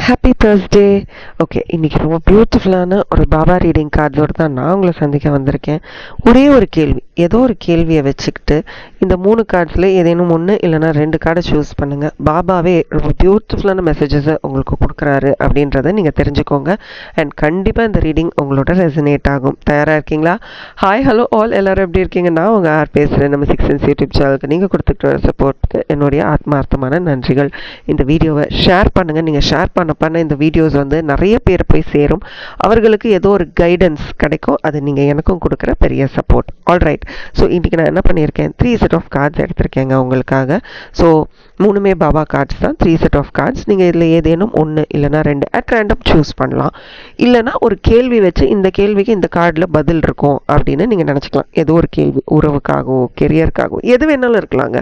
Happy Thursday. Okay, இன்றைக்கி ரொம்ப பியூட்டிஃபுல்லான ஒரு பாபா ரீடிங் கார்ட்ஸோடு தான் நான் உங்களை சந்திக்க வந்திருக்கேன். ஒரே ஒரு கேள்வி, ஏதோ ஒரு கேள்வியை வச்சுக்கிட்டு இந்த 3 கார்ட்ஸில் ஏதேனும் 1 இல்லைனா 2 கார்டை சூஸ் பண்ணுங்கள். பாபாவே ரொம்ப பியூட்டிஃபுல்லான மெசேஜஸை உங்களுக்கு கொடுக்குறாரு அப்படின்றத நீங்கள் தெரிஞ்சுக்கோங்க. அண்ட் கண்டிப்பாக இந்த ரீடிங் உங்களோட ரெசனேட் ஆகும். தயாராக இருக்கீங்களா? ஹாய், ஹலோ ஆல், எல்லோரும் எப்படி இருக்கீங்க? நான் உங்கள் ஆர் பேசுகிறேன். நம்ம 6 சென்ஸ் யூடியூப் சேனலுக்கு நீங்கள் கொடுத்துக்கிட்டு வர சப்போர்ட்டுக்கு என்னுடைய ஆத்மார்த்தமான நன்றிகள். இந்த வீடியோவை ஷேர் பண்ணுங்கள். நீங்கள் ஷேர் பண்ண இந்த வீடியோஸ் வந்து நிறைய பேர் போய் சேரும். அவர்களுக்கு ஏதோ ஒரு கைடன்ஸ் கிடைக்கும். அது நீங்கள் எனக்கும் கொடுக்குற பெரிய சப்போர்ட். ஆல்ரைட், ஸோ இன்றைக்கி நான் என்ன பண்ணியிருக்கேன், 3 செட் ஆஃப் கார்ட்ஸ் எடுத்திருக்கேங்க உங்களுக்காக. ஸோ 3மே பாபா கார்ட்ஸ் தான், 3 செட் ஆஃப் கார்ட்ஸ். நீங்கள் இதில் ஏதேனும் 1 இல்லைனா 2 அட் ரேண்டம் சூஸ் பண்ணலாம். இல்லைனா ஒரு கேள்வி வச்சு இந்த கேள்விக்கு இந்த கார்டில் பதில் இருக்கும் அப்படின்னு நீங்கள் நினச்சிக்கலாம். ஏதோ ஒரு கேள்வி, உறவுக்காகவோ கெரியருக்காகவோ எது வேணாலும் இருக்கலாங்க.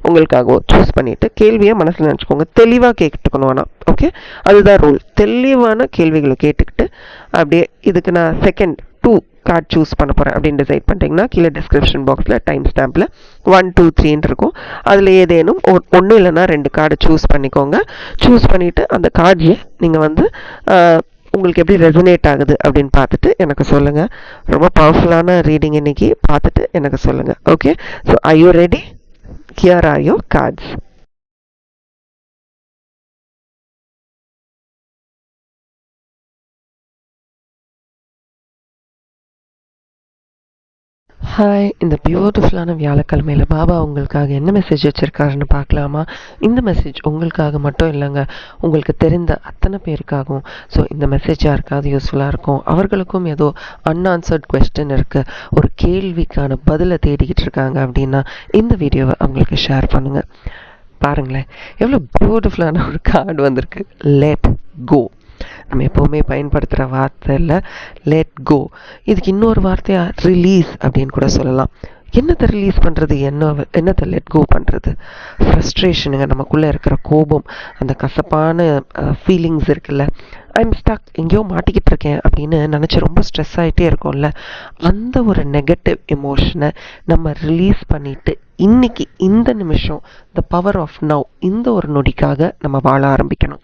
உங்களுக்காகவோ சூஸ் பண்ணிவிட்டு கேள்வியை மனசில் நினச்சிக்கோங்க. தெளிவாக கேட்டுக்கணும். ஆனால் ஓகே, அதுதான் ரூல். தெளிவான கேள்விகளை கேட்டுக்கிட்டு அப்படியே இதுக்கு நான் செகண்ட் 2 கார்டு சூஸ் பண்ண போகிறேன் அப்படின்னு டிசைட் பண்ணிட்டீங்கன்னா கீழே டிஸ்கிரிப்ஷன் பாக்ஸில் டைம் ஸ்டாம்பில் 1, 2, 3 இருக்கும். அதில் ஏதேனும் 1 இல்லைனா 2 கார்டு சூஸ் பண்ணிக்கோங்க. சூஸ் பண்ணிவிட்டு அந்த கார்டையே நீங்கள் வந்து உங்களுக்கு எப்படி ரெசனேட் ஆகுது அப்படின்னு பார்த்துட்டு எனக்கு சொல்லுங்கள். ரொம்ப பவர்ஃபுல்லான ரீடிங் இன்னைக்கு, பார்த்துட்டு எனக்கு சொல்லுங்கள். Okay, so are you ready? Here are your cards. Hi, இந்த பியூட்டிஃபுல்லான வியாழக்கிழமையில் பாபா உங்களுக்காக என்ன மெசேஜ் வச்சுருக்காருன்னு பார்க்கலாமா? இந்த மெசேஜ் உங்களுக்காக மட்டும் இல்லைங்க, உங்களுக்கு தெரிந்த அத்தனை பேருக்காகவும். ஸோ இந்த மெசேஜ் யாருக்காவது யூஸ்ஃபுல்லாக இருக்கும். அவர்களுக்கும் ஏதோ அன்ஆன்சர்ட் கொஸ்டின் இருக்குது, ஒரு கேள்விக்கான பதிலை தேடிக்கிட்டு இருக்காங்க அப்படின்னா இந்த வீடியோவை அவங்களுக்கு ஷேர் பண்ணுங்கள். பாருங்களேன், எவ்வளோ பியூட்டிஃபுல்லான ஒரு கார்டு வந்திருக்கு. Let go. நம்ம எப்போவுமே பயன்படுத்துகிற வார்த்தை இல்லை, லெட் கோ. இதுக்கு இன்னொரு வார்த்தையாக ரிலீஸ் அப்படின்னு கூட சொல்லலாம். என்னத்தை ரிலீஸ் பண்ணுறது, என்னத்தை லெட் கோ பண்ணுறது? ஃப்ரஸ்ட்ரேஷனுங்க, நமக்குள்ளே இருக்கிற கோபம், அந்த கசப்பான ஃபீலிங்ஸ் இருக்குல்ல, ஐம் ஸ்டக், எங்கேயோ மாட்டிக்கிட்டு இருக்கேன் அப்படின்னு நினச்சி ரொம்ப ஸ்ட்ரெஸ் ஆகிட்டே இருக்கோம்ல, அந்த ஒரு நெகட்டிவ் எமோஷனை நம்ம ரிலீஸ் பண்ணிவிட்டு இன்னைக்கு இந்த நிமிஷம் த பவர் ஆஃப் நவ், இந்த ஒரு நொடிக்காக நம்ம வாழ ஆரம்பிக்கணும்.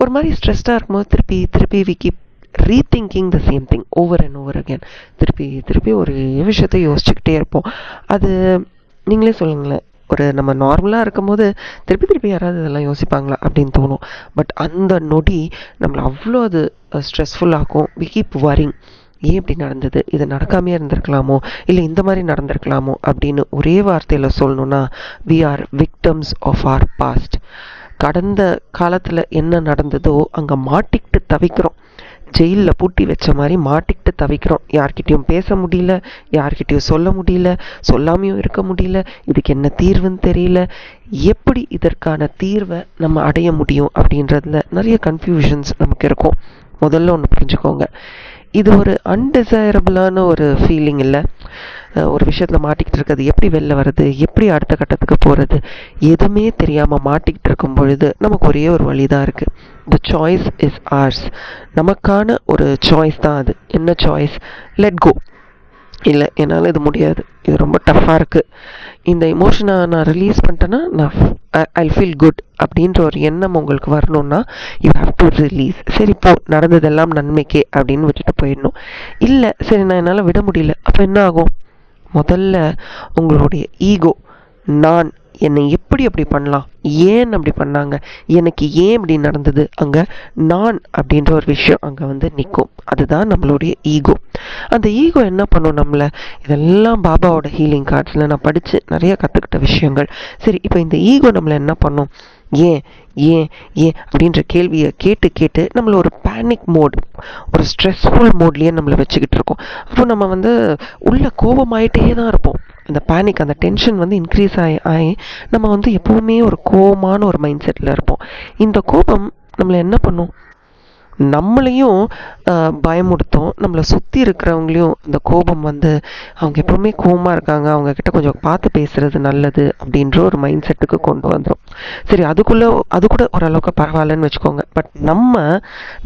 ஒரு மாதிரி ஸ்ட்ரெஸ்டாக இருக்கும்போது திருப்பி we keep rethinking the same thing over and over again. திருப்பி ஒரு விஷயத்தை யோசிச்சுக்கிட்டே இருப்போம். அது நீங்களே சொல்லுங்களேன், ஒரு நம்ம நார்மலாக இருக்கும்போது திருப்பி யாராவது இதெல்லாம் யோசிப்பாங்களா அப்படின்னு தோணும். பட் அந்த நொடி நம்மளை அவ்வளோ அது ஸ்ட்ரெஸ்ஃபுல்லாகும். வி கீப் வரிங், ஏன் இப்படி நடந்தது, இது நடக்காமையே இருந்திருக்கலாமோ, இல்லை இந்த மாதிரி நடந்திருக்கலாமோ அப்படின்னு ஒரே வார்த்தையில் சொல்லணுன்னா we are victims of our past. கடந்த காலத்தில் என்ன நடந்ததோ அங்கே மாட்டிக்கிட்டு தவிக்கிறோம். ஜெயிலில் பூட்டி வச்ச மாதிரி மாட்டிக்கிட்டு தவிக்கிறோம். யார்கிட்டையும் பேச முடியல, யார்கிட்டையும் சொல்ல முடியல, சொல்லாமையும் இருக்க முடியல. இதுக்கு என்ன தீர்வுன்னு தெரியல. எப்படி இதற்கான தீர்வை நம்ம அடைய முடியும் அப்படின்றதுல நிறைய கன்ஃபியூஷன்ஸ் நமக்கு இருக்கும். முதல்ல ஒன்று புரிஞ்சுக்கோங்க, இது ஒரு அன்டிசைரபிளான ஒரு ஃபீலிங் இல்லை. ஒரு விஷயத்தில் மாட்டிக்கிட்டு இருக்கிறது, எப்படி வெளில வர்றது, எப்படி அடுத்த கட்டத்துக்கு போகிறது, எதுவுமே தெரியாமல் மாட்டிக்கிட்டு இருக்கும் பொழுது நமக்கு ஒரே ஒரு வழி தான் இருக்குது. The choice is ours. நமக்கான ஒரு சாய்ஸ் தான் அது. என்ன சாய்ஸ்? Let go. இல்லை, என்னால் இது முடியாது, இது ரொம்ப டஃப்பாக இருக்குது, இந்த எமோஷனை நான் ரிலீஸ் பண்ணிட்டேன்னா நான் ஐ ஃபீல் குட் அப்படின்ற ஒரு எண்ணம் உங்களுக்கு வரணும்னா யூ ஹாவ் டு ரிலீஸ். சரி, போ, நடந்ததெல்லாம் நன்மைக்கே அப்படின்னு விட்டுட்டு போயிடணும். இல்லை, சரி நான் என்னால் விட முடியல, அப்போ என்ன ஆகும்? முதல்ல உங்களுடைய ஈகோ, நான் என்னை எப்படி அப்படி பண்ணலாம், ஏன் அப்படி பண்ணாங்க, எனக்கு ஏன் இப்படி நடந்தது, அங்கே நான் அப்படின்ற ஒரு விஷயம் அங்கே வந்து நிற்கும். அதுதான் நம்மளுடைய ஈகோ. அந்த ஈகோ என்ன பண்ணும் நம்மளை? இதெல்லாம் பாபாவோட ஹீலிங் கார்ட்ஸில் நான் படித்து நிறைய கற்றுக்கிட்ட விஷயங்கள். சரி, இப்போ இந்த ஈகோ நம்மளை என்ன பண்ணும்? ஏன் ஏன் ஏன் அப்படின்ற கேள்வியை கேட்டு நம்மளை ஒரு பேனிக் மோட், ஒரு ஸ்ட்ரெஸ்ஃபுல் மோட்லேயே நம்மளை வச்சுக்கிட்டு இருக்கோம். அப்போ நம்ம வந்து உள்ள கோபமாயிட்டே தான் இருப்போம். அந்த பேனிக், அந்த டென்ஷன் வந்து இன்க்ரீஸ் ஆகி நம்ம வந்து எப்போவுமே ஒரு கோபமான ஒரு மைண்ட் செட்டில் இருப்போம். இந்த கோபம் நம்மளை என்ன பண்ணும்? நம்மளையும் பயமுடுத்தும், நம்மளை சுற்றி இருக்கிறவங்களையும் அந்த கோபம் வந்து அவங்க எப்பவுமே கோபமாக இருக்காங்க, அவங்கக்கிட்ட கொஞ்சம் பார்த்து பேசுகிறது நல்லது அப்படின்ற ஒரு மைண்ட் செட்டுக்கு கொண்டு வந்துடும். சரி, அது கூட ஓரளவுக்கு பரவாயில்லன்னு வச்சுக்கோங்க. பட்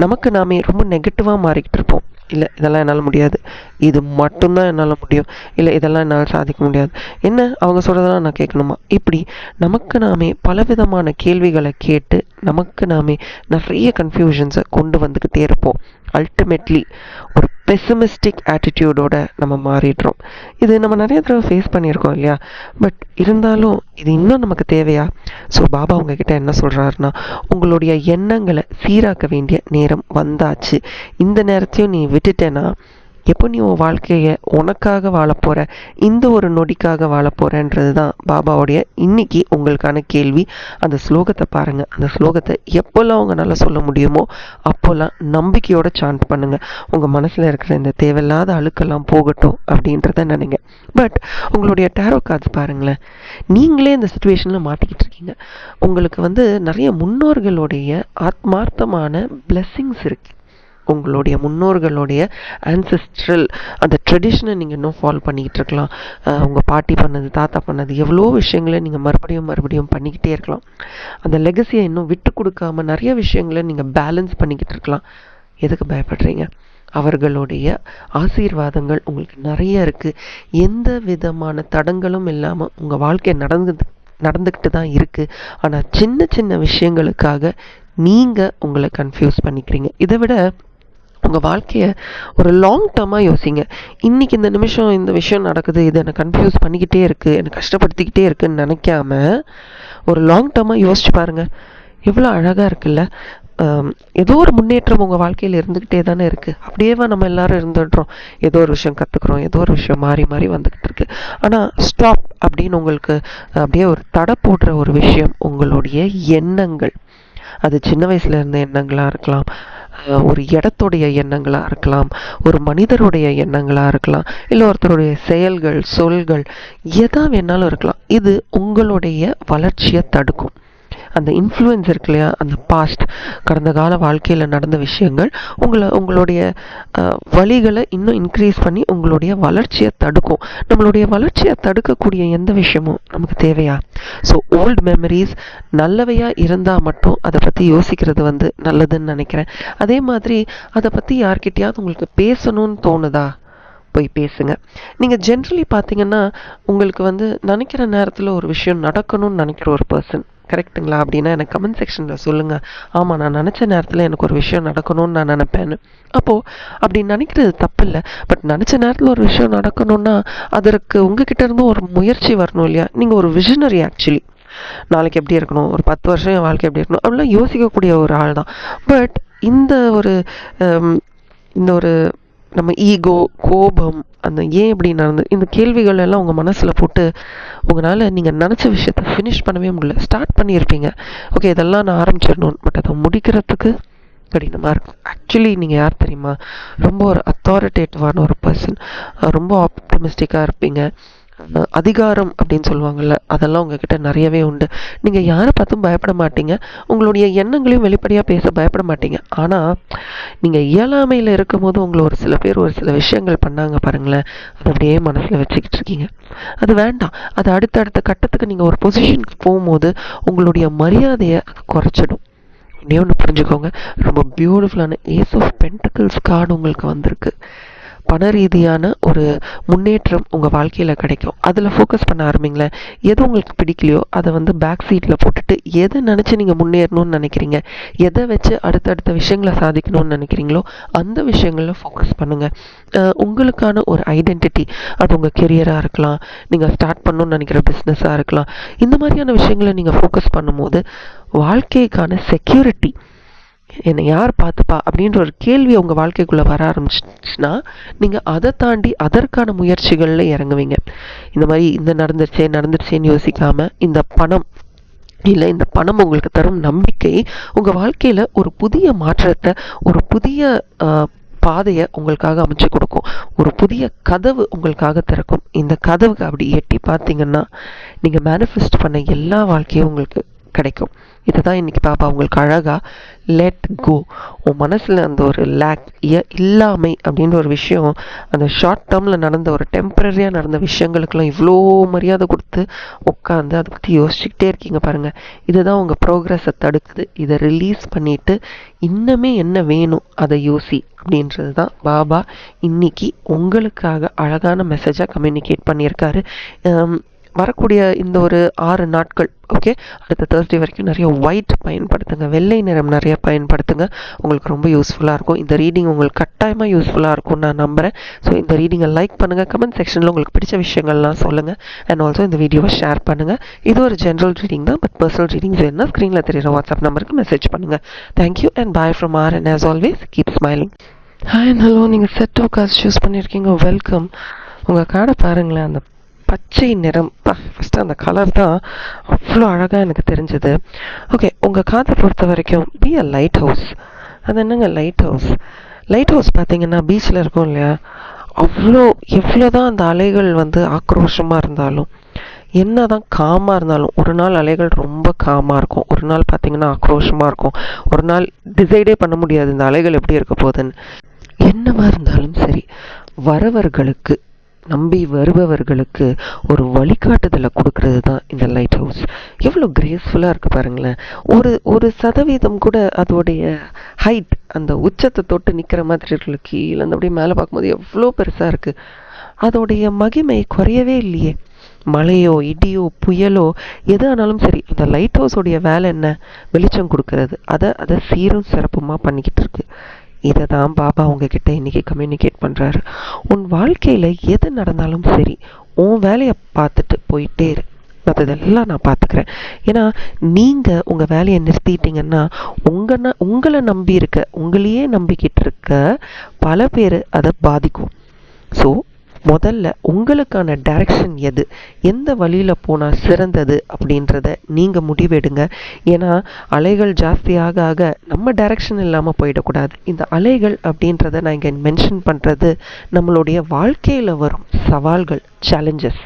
நமக்கு நாமே ரொம்ப நெகட்டிவாக மாறிக்கிட்டு இருப்போம். இல்லை இதெல்லாம் என்னால் முடியாது, இது மட்டும்தான் என்னால் முடியும், இல்லை இதெல்லாம் என்னால் சாதிக்க முடியாது, என்ன அவங்க சொல்கிறதெல்லாம் நான் கேட்கணுமா, இப்படி நமக்கு நாமே பலவிதமான கேள்விகளை கேட்டு நமக்கு நாமே நிறைய கன்ஃபியூஷன்ஸை கொண்டு வந்துக்கிட்டே இருப்போம். அல்டிமேட்லி ஒரு பெசிமிஸ்டிக் ஆட்டிடியூடோட நம்ம மாறிடுறோம். இது நம்ம நிறைய தடவை ஃபேஸ் பண்ணியிருக்கோம் இல்லையா? பட் இருந்தாலும் இது இன்னும் நமக்கு தேவையா? ஸோ பாபா உங்ககிட்ட என்ன சொல்கிறாருன்னா, உங்களுடைய எண்ணங்களை சீராக்க வேண்டிய நேரம் வந்தாச்சு. இந்த நேரத்தையும் நீ விட்டுட்டேன்னா எப்போ நீ உன் வாழ்க்கையை உனக்காக வாழ போகிற, இந்த ஒரு நொடிக்காக வாழ போகிறன்றது தான் பாபாவுடைய இன்னைக்கு உங்களுக்கான கேள்வி. அந்த ஸ்லோகத்தை பாருங்கள். அந்த ஸ்லோகத்தை எப்போல்லாம் உங்களால் சொல்ல முடியுமோ அப்போல்லாம் நம்பிக்கையோட சாண்ட் பண்ணுங்கள். உங்கள் மனசில் இருக்கிற இந்த தேவையில்லாத அழுக்கெல்லாம் போகட்டும் அப்படின்றத நினைங்க. பட் உங்களுடைய டேரோ கார்ட்ஸ் பாருங்களேன், நீங்களே இந்த சுச்சுவேஷனில் மாட்டிக்கிட்டு இருக்கீங்க. உங்களுக்கு நிறைய முன்னோர்களுடைய ஆத்மார்த்தமான பிளெஸ்ஸிங்ஸ் இருக்குது. உங்களுடைய முன்னோர்களுடைய ஆன்செஸ்ட்ரல் அந்த ட்ரெடிஷனை நீங்கள் இன்னும் ஃபாலோ பண்ணிக்கிட்டு இருக்கலாம். உங்கள் பாட்டி பண்ணது, தாத்தா பண்ணது, எவ்வளோ விஷயங்களை நீங்கள் மறுபடியும் பண்ணிக்கிட்டே இருக்கலாம். அந்த லெகசியை இன்னும் விட்டு கொடுக்காம நிறைய விஷயங்களை நீங்கள் பேலன்ஸ் பண்ணிக்கிட்டு இருக்கலாம். எதுக்கு பயப்படுறீங்க? அவர்களுடைய ஆசீர்வாதங்கள் உங்களுக்கு நிறைய இருக்குது. எந்த விதமான தடங்களும் இல்லாமல் உங்கள் வாழ்க்கை நடந்துக்கிட்டு தான் இருக்குது. ஆனால் சின்ன சின்ன விஷயங்களுக்காக நீங்கள் உங்களை கன்ஃபியூஸ் பண்ணிக்கிறீங்க. இதை விட உங்கள் வாழ்க்கையை ஒரு லாங் டேர்மாக யோசிங்க. இன்றைக்கி இந்த நிமிஷம் இந்த விஷயம் நடக்குது, இது என்னை கன்ஃபியூஸ் பண்ணிக்கிட்டே இருக்குது, என்னை கஷ்டப்படுத்திக்கிட்டே இருக்குன்னு நினைக்காம ஒரு லாங் டேர்மாக யோசிச்சு பாருங்கள். எவ்வளோ அழகாக இருக்குல்ல? ஏதோ ஒரு முன்னேற்றம் உங்கள் வாழ்க்கையில் இருந்துக்கிட்டே தானே இருக்குது. அப்படியேவா நம்ம எல்லாரும் இருந்துடுறோம்? ஏதோ ஒரு விஷயம் கற்றுக்குறோம், ஏதோ ஒரு விஷயம் மாறி வந்துக்கிட்டு இருக்கு. ஆனால் ஸ்டாப் அப்படின்னு உங்களுக்கு அப்படியே ஒரு தடை போடுற ஒரு விஷயம் உங்களுடைய எண்ணங்கள். அது சின்ன வயசுல இருந்த எண்ணங்களாக இருக்கலாம், ஒரு இடத்துடைய எண்ணங்களாக இருக்கலாம், ஒரு மனிதருடைய எண்ணங்களாக இருக்கலாம், இல்லை ஒருத்தருடைய செயல்கள், சொல்கள், எதா வேணாலும் இருக்கலாம். இது உங்களுடைய வளர்ச்சியை தடுக்கும். அந்த இன்ஃப்ளூயன்ஸ் இருக்கு இல்லையா, அந்த பாஸ்ட் கடந்த கால வாழ்க்கையில் நடந்த விஷயங்கள் உங்களுடைய வழிகளை இன்னும் இன்க்ரீஸ் பண்ணி உங்களுடைய வளர்ச்சியை தடுக்கும். நம்மளுடைய வளர்ச்சியை தடுக்கக்கூடிய எந்த விஷயமும் நமக்கு தேவையா? ஸோ ஓல்டு மெமரிஸ் நல்லவையாக இருந்தால் மட்டும் அதை பற்றி யோசிக்கிறது நல்லதுன்னு நினைக்கிறேன். அதே மாதிரி அதை பற்றி யார்கிட்டயாவது உங்களுக்கு பேசணும்னு தோணுதா? போய் பேசுங்க. நீங்கள் ஜென்ரலி பார்த்தீங்கன்னா உங்களுக்கு நினைக்கிற நேரத்தில் ஒரு விஷயம் நடக்கணும்னு நினைக்கிற ஒரு பர்சன் கரெக்டுங்களா? அப்படின்னா எனக்கு கமெண்ட் செக்ஷனில் சொல்லுங்கள். ஆமாம், நான் நினச்ச நேரத்தில் எனக்கு ஒரு விஷயம் நடக்கணும்னு நான் நினைப்பேன்னு. அப்போது அப்படி நினைக்கிறது தப்பு இல்லை. பட் நினச்ச நேரத்தில் ஒரு விஷயம் நடக்கணும்னா அதற்கு உங்ககிட்ட இருந்தும் ஒரு முயற்சி வரணும் இல்லையா? நீங்கள் ஒரு விஷனரி ஆக்சுவலி. நாளைக்கு எப்படி இருக்கணும், ஒரு 10 வருஷம் என் வாழ்க்கை எப்படி இருக்கணும் அப்படிலாம் யோசிக்கக்கூடிய ஒரு ஆள் தான். பட் இந்த ஒரு நம்ம ஈகோ, கோபம், அந்த ஏன் இப்படி நடந்து இந்த கேள்விகள் எல்லாம் உங்கள் மனசில் போட்டு உங்களால் நீங்கள் நினச்ச விஷயத்த ஃபினிஷ் பண்ணவே முடியல. ஸ்டார்ட் பண்ணியிருப்பீங்க, ஓகே இதெல்லாம் நான் ஆரம்பிச்சிடணும், பட் அதை முடிக்கிறதுக்கு கடினமாக இருக்கும். ஆக்சுவலி நீங்கள் யார் தெரியுமா? ரொம்ப ஒரு அத்தாரிட்டேட்டிவான ஒரு பர்சன். ரொம்ப ஆப்டமிஸ்டிக்காக இருப்பீங்க. அதிகாரம் அப்படின்னு சொல்லுவாங்கள்ல, அதெல்லாம் உங்ககிட்ட நிறையவே உண்டு. நீங்கள் யாரை பார்த்தும் பயப்பட மாட்டீங்க, உங்களுடைய எண்ணங்களையும் வெளிப்படையாக பேச பயப்பட மாட்டீங்க. ஆனால் நீங்கள் இயலாமையில் இருக்கும் போது உங்களை ஒரு சில பேர் ஒரு சில விஷயங்கள் பண்ணாங்க பாருங்களேன், அதை அப்படியே மனசில் வச்சுக்கிட்டு இருக்கீங்க. அது வேண்டாம். அது அடுத்தடுத்த கட்டத்துக்கு நீங்கள் ஒரு பொசிஷனுக்கு போகும்போது உங்களுடைய மரியாதையை அது குறைச்சிடும். இன்னே ஒன்று புரிஞ்சுக்கோங்க, ரொம்ப பியூட்டிஃபுல்லான ஏஸ் ஆஃப் பென்டக்கிள்ஸ் கார்டு உங்களுக்கு வந்திருக்கு. பண ரீதியான ஒரு முன்னேற்றம் உங்கள் வாழ்க்கையில் கிடைக்கும். அதில் ஃபோக்கஸ் பண்ண ஆரம்பிங்களேன். எது உங்களுக்கு பிடிக்கலையோ அதை பேக் சீட்டில் போட்டுட்டு எதை நினச்சி நீங்கள் முன்னேறணும்னு நினைக்கிறீங்க, எதை வச்சு அடுத்தடுத்த விஷயங்களை சாதிக்கணும்னு நினைக்கிறீங்களோ அந்த விஷயங்களில் ஃபோக்கஸ் பண்ணுங்கள். உங்களுக்கான ஒரு ஐடென்டிட்டி, அது உங்கள் கெரியராக இருக்கலாம், நீங்கள் ஸ்டார்ட் பண்ணணும்னு நினைக்கிற பிஸ்னஸாக இருக்கலாம். இந்த மாதிரியான விஷயங்களை நீங்கள் ஃபோக்கஸ் பண்ணும்போது வாழ்க்கைக்கான செக்யூரிட்டி, என்னை யார் பார்த்துப்பா அப்படின்ற ஒரு கேள்வி உங்கள் வாழ்க்கைக்குள்ளே வர ஆரம்பிச்சிச்சுன்னா நீங்கள் அதை தாண்டி அதற்கான முயற்சிகளில் இறங்குவீங்க. இந்த மாதிரி நடந்துருச்சேன்னு யோசிக்காமல் இந்த பணம் உங்களுக்கு தரும் நம்பிக்கை உங்கள் வாழ்க்கையில் ஒரு புதிய மாற்றத்தை, ஒரு புதிய பாதையை உங்களுக்காக அமைச்சு கொடுக்கும். ஒரு புதிய கதவு உங்களுக்காக திறக்கும். இந்த கதவுக்கு அப்படி எட்டி பார்த்தீங்கன்னா நீங்கள் மேனிஃபெஸ்ட் பண்ண எல்லா வாழ்க்கையும் உங்களுக்கு கிடைக்கும். இதுதான் இன்னைக்கு பாபா உங்களுக்கு அழகா லெட் கோ. உன் மனசில் அந்த ஒரு லேக் இல்லாமை அப்படின்ற ஒரு விஷயம், அந்த ஷார்ட் டேர்மில் நடந்த ஒரு டெம்பரரியாக நடந்த விஷயங்களுக்கெல்லாம் இவ்வளோ மரியாதை கொடுத்து உட்காந்து அதை பற்றி யோசிச்சுக்கிட்டே இருக்கீங்க பாருங்கள். இதுதான் உங்கள் ப்ரோக்ரஸை தடுக்குது. இதை ரிலீஸ் பண்ணிவிட்டு இன்னமே என்ன வேணும் அதை யோசி அப்படின்றது தான் பாபா இன்னைக்கு உங்களுக்காக அழகான மெசேஜாக கம்யூனிகேட் பண்ணியிருக்காரு. வரக்கூடிய இந்த ஒரு 6 நாட்கள், ஓகே, அடுத்த தேர்ஸ்டே வரைக்கும் நிறைய ஒயிட் பயன்படுத்துங்க, வெள்ளை நிறம் நிறைய பயன்படுத்துங்க. உங்களுக்கு ரொம்ப யூஸ்ஃபுல்லாக இருக்கும். இந்த ரீடிங் உங்களுக்கு கட்டாயமாக யூஸ்ஃபுல்லாக இருக்கும்னு நான் நம்புகிறேன். ஸோ இந்த ரீடிங்கை லைக் பண்ணுங்கள், கமெண்ட் செக்ஷனில் உங்களுக்கு பிடிச்ச விஷயங்கள்லாம் சொல்லுங்கள். அண்ட் ஆல்சோ இந்த வீடியோவை ஷேர் பண்ணுங்கள். இது ஒரு ஜென்ரல் ரீடிங் தான், பட் பர்சனல் ரீடிங்ஸ் வேணும்னா ஸ்க்ரீனில் தெரியுற வாட்ஸ்அப் நம்பருக்கு மெசேஜ் பண்ணுங்கள். Thank you and bye from R and as always keep smiling. Hi and hello, நீங்கள் செட் ஆஃப் கார்ட்ஸ் சூஸ் பண்ணியிருக்கீங்க, வெல்கம். உங்கள் கார்டை பாருங்களேன், அந்த பச்சை நிறம், ஃபஸ்ட்டு அந்த கலர் தான் அவ்வளோ அழகாக எனக்கு தெரிஞ்சது. ஓகே, உங்கள் காதை பொறுத்த வரைக்கும் பி அ லைட் ஹவுஸ். அது என்னங்க லைட் ஹவுஸ்? லைட் ஹவுஸ் பார்த்தீங்கன்னா பீச்சில் இருக்கும் இல்லையா, எவ்வளோ தான் அந்த அலைகள் ஆக்ரோஷமாக இருந்தாலும், என்ன தான் காமாக இருந்தாலும், ஒரு நாள் அலைகள் ரொம்ப காமாக இருக்கும், ஒரு நாள் பார்த்தீங்கன்னா ஆக்ரோஷமாக இருக்கும், ஒரு நாள் டிசைடே பண்ண முடியாது இந்த அலைகள் எப்படி இருக்க போகுதுன்னு. என்னவா இருந்தாலும் சரி, வரவர்களுக்கு, நம்பி வருபவர்களுக்கு ஒரு வழிகாட்டுதலை கொடுக்கறது தான் இந்த லைட் ஹவுஸ். எவ்வளோ கிரேஸ்ஃபுல்லாக இருக்குது பாருங்களேன். ஒரு சதவீதம் கூட அதோடைய ஹைட், அந்த உச்சத்தை தொட்டு நிற்கிற மாதிரி இருக்கு. கீழே அந்த அப்படியே மேலே பார்க்கும்போது எவ்வளோ பெருசாக இருக்குது. அதோடைய மகிமை குறையவே இல்லையே. மழையோ இடியோ புயலோ எது ஆனாலும் சரி, அந்த லைட் ஹவுஸோடைய வேலை என்ன? வெளிச்சம் கொடுக்கறது. அதை சீரும் சிறப்புமாக பண்ணிக்கிட்டு இருக்கு. இதை தான் பாபா உங்ககிட்ட இன்னைக்கு கம்யூனிகேட் பண்ணுறாரு. உன் வாழ்க்கையில் எது நடந்தாலும் சரி, உன் வேலையை பார்த்துட்டு போயிட்டே இரு, மற்றதெல்லாம் நான் பார்த்துக்கிறேன். ஏன்னா நீங்கள் உங்கள் வேலையை நிறுத்திட்டீங்கன்னா உங்களை நம்பி இருக்க, உங்களையே நம்பிக்கிட்டு இருக்க பல பேர் அதை பாதிக்கும். ஸோ முதல்ல உங்களுக்கான டைரக்ஷன் எது, எந்த வழியில் போனால் சிறந்தது அப்படின்றத நீங்கள் முடிவெடுங்க. ஏன்னா அலைகள் ஜாஸ்தியாக ஆக நம்ம டைரக்ஷன் இல்லாமல் போயிடக்கூடாது. இந்த அலைகள் அப்படின்றத நான் இங்கே மென்ஷன் பண்ணுறது நம்மளுடைய வாழ்க்கையில் வரும் சவால்கள், சேலஞ்சஸ்.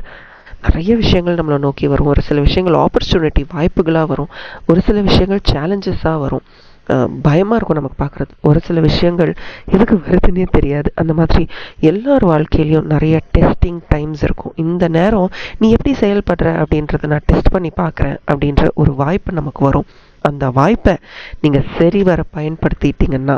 நிறைய விஷயங்கள் நம்மளை நோக்கி வரும். ஒரு சில விஷயங்கள் ஆப்பர்ச்சுனிட்டி, வாய்ப்புகளாக வரும். ஒரு சில விஷயங்கள் சேலஞ்சஸாக வரும். பயமாக இருக்கும் நமக்கு பார்க்குறது. ஒரு சில விஷயங்கள் எதுக்கு வருதுன்னே தெரியாது. அந்த மாதிரி எல்லார் வாழ்க்கையிலையும் நிறைய டெஸ்டிங் டைம்ஸ் இருக்கும். இந்த நேரம் நீ எப்படி செயல்படுற அப்படின்றத நான் டெஸ்ட் பண்ணி பார்க்குறேன் அப்படின்ற ஒரு வாய்ப்பு நமக்கு வரும். அந்த வாய்ப்பை நீங்கள் சரிவர பயன்படுத்திட்டீங்கன்னா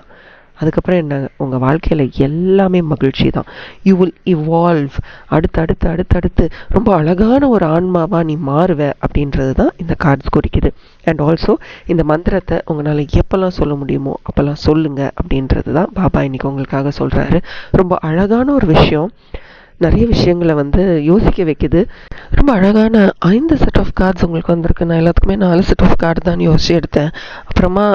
அதுக்கப்புறம் என்ன, உங்கள் வாழ்க்கையில் எல்லாமே மகிழ்ச்சி தான். You will evolve. அடுத்து ரொம்ப அழகான ஒரு ஆன்மாவாக நீ மாறுவ அப்படின்றது தான் இந்த கார்ட்ஸ் குறிக்குது. அண்ட் ஆல்சோ இந்த மந்திரத்தை உங்களால் எப்போல்லாம் சொல்ல முடியுமோ அப்போல்லாம் சொல்லுங்கள் அப்படின்றது தான் பாபா இன்னைக்கு உங்களுக்காக சொல்கிறாரு. ரொம்ப அழகான ஒரு விஷயம், நிறைய விஷயங்களை யோசிக்க வைக்குது. ரொம்ப அழகான 5 செட் ஆஃப் கார்ட்ஸ் உங்களுக்கு வந்திருக்கு. நான் எல்லாத்துக்குமே 4 செட் ஆஃப் கார்டு தான் யோசிச்சு எடுத்தேன். அப்புறமா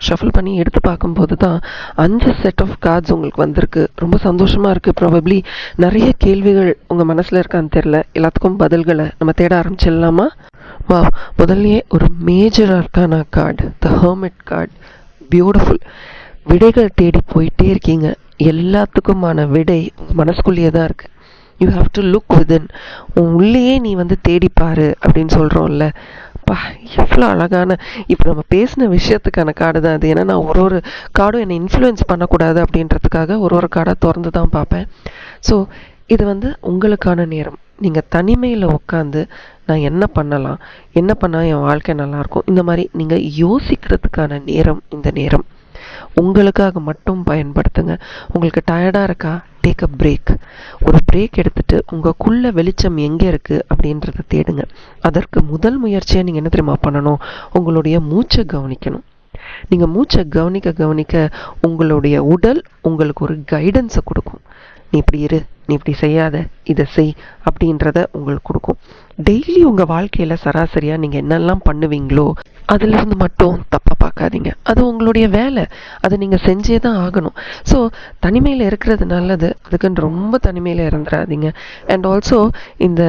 ஷஃபில் பண்ணி எடுத்து பார்க்கும்போது தான் 5 செட் ஆஃப் கார்ட்ஸ் உங்களுக்கு வந்திருக்கு. ரொம்ப சந்தோஷமாக இருக்குது. ப்ராபப்ளி நிறைய கேள்விகள் உங்கள் மனசில் இருக்கான்னு தெரில. எல்லாத்துக்கும் பதில்களை நம்ம தேட ஆரம்பிச்சிடலாமா? முதல்லயே ஒரு மேஜர் அர்க்கான கார்டு, த ஹெர்மிட் கார்டு. பியூட்டிஃபுல். விடைகள் தேடி போயிட்டே இருக்கீங்க. எல்லாத்துக்குமான விடை உங்கள் மனசுக்குள்ளேயே தான் இருக்குது. You have to look within. உள்ளேயே நீ தேடிப்பாரு அப்படின்னு சொல்கிறோம்ல. பா, எவ்வளோ அழகான, இப்போ நம்ம பேசின விஷயத்துக்கான கார்டு தான் அது. ஏன்னா நான் ஒரு கார்டும் என்னை இன்ஃப்ளூயன்ஸ் பண்ணக்கூடாது அப்படின்றதுக்காக ஒரு கார்டாக திறந்து தான் பார்ப்பேன். ஸோ இது உங்களுக்கான நேரம். நீங்கள் தனிமையில் உட்காந்து நான் என்ன பண்ணலாம், என்ன பண்ணால் என் வாழ்க்கை நல்லாயிருக்கும், இந்த மாதிரி நீங்கள் யோசிக்கிறதுக்கான நேரம் இந்த நேரம். உங்களுக்காக மட்டும் பயன்படுத்துங்க. உங்களுக்கு டயர்டாக இருக்கா, டேக் அ பிரேக். ஒரு பிரேக் எடுத்துட்டு உங்களுக்குள்ள வெளிச்சம் எங்கே இருக்குது அப்படின்றத தேடுங்க. அதற்கு முதல் முயற்சியாக நீங்கள் என்ன தெரியுமா பண்ணணும்? உங்களுடைய மூச்சை கவனிக்கணும். நீங்கள் மூச்சை கவனிக்க உங்களுடைய உடல் உங்களுக்கு ஒரு கைடன்ஸை கொடுக்கும். நீ இப்படி இரு, நீ இப்படி செய்யாத, இதை செய் அப்படின்றத உங்களுக்கு கொடுக்கும். டெய்லி உங்கள் வாழ்க்கையில் சராசரியாக நீங்கள் என்னெல்லாம் பண்ணுவீங்களோ அதிலிருந்து மட்டும் தப்பாக பார்க்காதீங்க. அது உங்களுடைய வேலை, அதை நீங்கள் செஞ்சே தான் ஆகணும். ஸோ தனிமையில் இருக்கிறது நல்லது. அதுக்குன்னு ரொம்ப தனிமையில் இருந்துடாதீங்க. அண்ட் ஆல்சோ இந்த